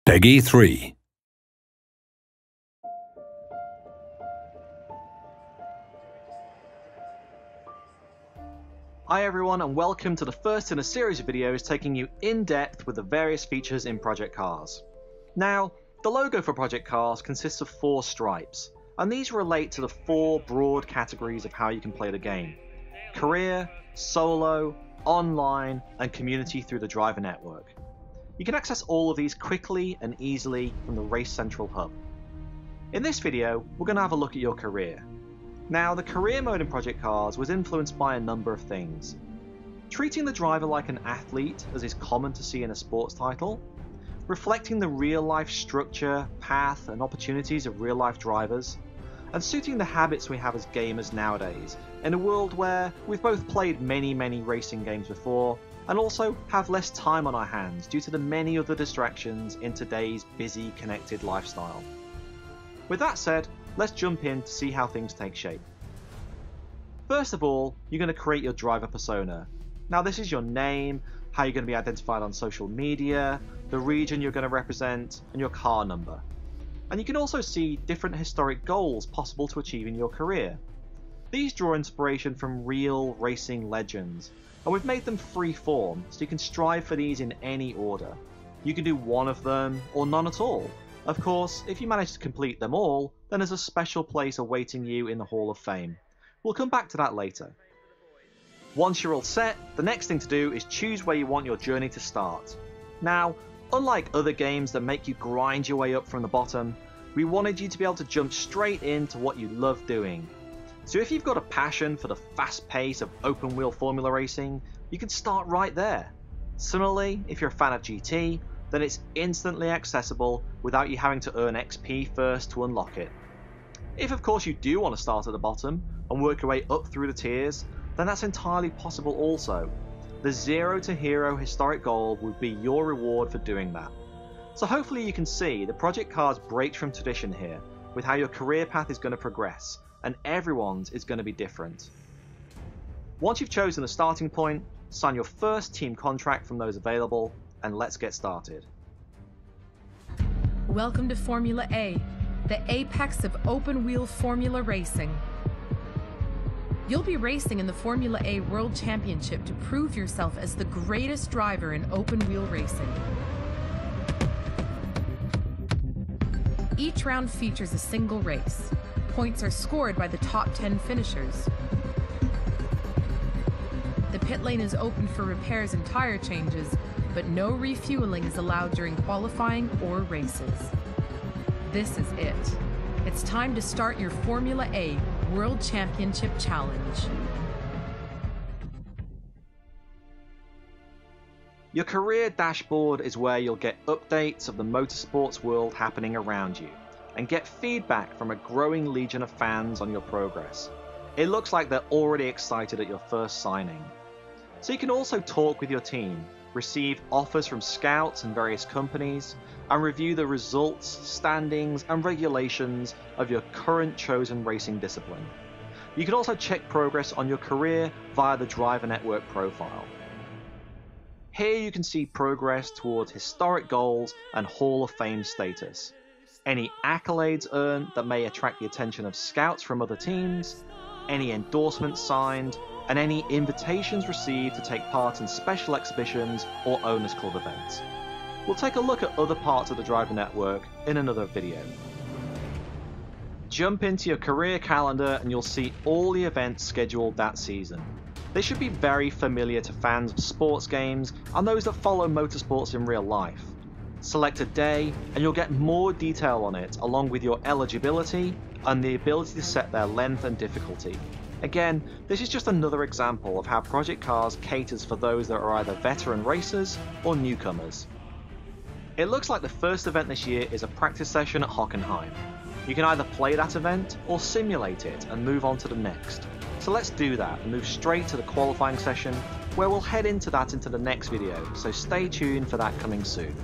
Peggy 3. Hi everyone, and welcome to the first in a series of videos taking you in depth with the various features in Project Cars. Now, the logo for Project Cars consists of 4 stripes, and these relate to the 4 broad categories of how you can play the game: career, solo, online, and community through the driver network. You can access all of these quickly and easily from the Race Central hub. In this video, we're going to have a look at your career. Now, the career mode in Project Cars was influenced by a number of things. Treating the driver like an athlete, as is common to see in a sports title, reflecting the real-life structure, path, and opportunities of real-life drivers, and suiting the habits we have as gamers nowadays, in a world where we've both played many racing games before, and also have less time on our hands due to the many other distractions in today's busy, connected lifestyle. With that said, let's jump in to see how things take shape. First of all, you're going to create your driver persona. Now, this is your name, how you're going to be identified on social media, the region you're going to represent, and your car number. And you can also see different historic goals possible to achieve in your career. These draw inspiration from real racing legends, and we've made them free form, so you can strive for these in any order. You can do one of them, or none at all. Of course, if you manage to complete them all, then there's a special place awaiting you in the Hall of Fame. We'll come back to that later. Once you're all set, the next thing to do is choose where you want your journey to start. Now, unlike other games that make you grind your way up from the bottom, we wanted you to be able to jump straight into what you love doing. So if you've got a passion for the fast pace of open wheel formula racing, you can start right there. Similarly, if you're a fan of GT, then it's instantly accessible without you having to earn XP first to unlock it. If of course you do want to start at the bottom and work your way up through the tiers, then that's entirely possible also. The Zero to Hero historic goal would be your reward for doing that. So hopefully you can see the Project Cars breaks from tradition here with how your career path is going to progress, and everyone's is going to be different. Once you've chosen the starting point, sign your first team contract from those available, and let's get started. Welcome to Formula A, the apex of open-wheel formula racing. You'll be racing in the Formula A World Championship to prove yourself as the greatest driver in open-wheel racing. Each round features a single race. Points are scored by the top 10 finishers. The pit lane is open for repairs and tire changes, but no refueling is allowed during qualifying or races. This is it. It's time to start your Formula A World Championship Challenge. Your career dashboard is where you'll get updates of the motorsports world happening around you, and get feedback from a growing legion of fans on your progress. It looks like they're already excited at your first signing. So you can also talk with your team, receive offers from scouts and various companies, and review the results, standings, and regulations of your current chosen racing discipline. You can also check progress on your career via the driver network profile. Here you can see progress towards historic goals and Hall of Fame status, any accolades earned that may attract the attention of scouts from other teams, any endorsements signed, and any invitations received to take part in special exhibitions or Owners Club events. We'll take a look at other parts of the driver network in another video. Jump into your career calendar and you'll see all the events scheduled that season. They should be very familiar to fans of sports games and those that follow motorsports in real life. Select a day and you'll get more detail on it, along with your eligibility and the ability to set their length and difficulty. Again, this is just another example of how Project Cars caters for those that are either veteran racers or newcomers. It looks like the first event this year is a practice session at Hockenheim. You can either play that event or simulate it and move on to the next. So let's do that and move straight to the qualifying session, where we'll head into that into the next video, so stay tuned for that coming soon.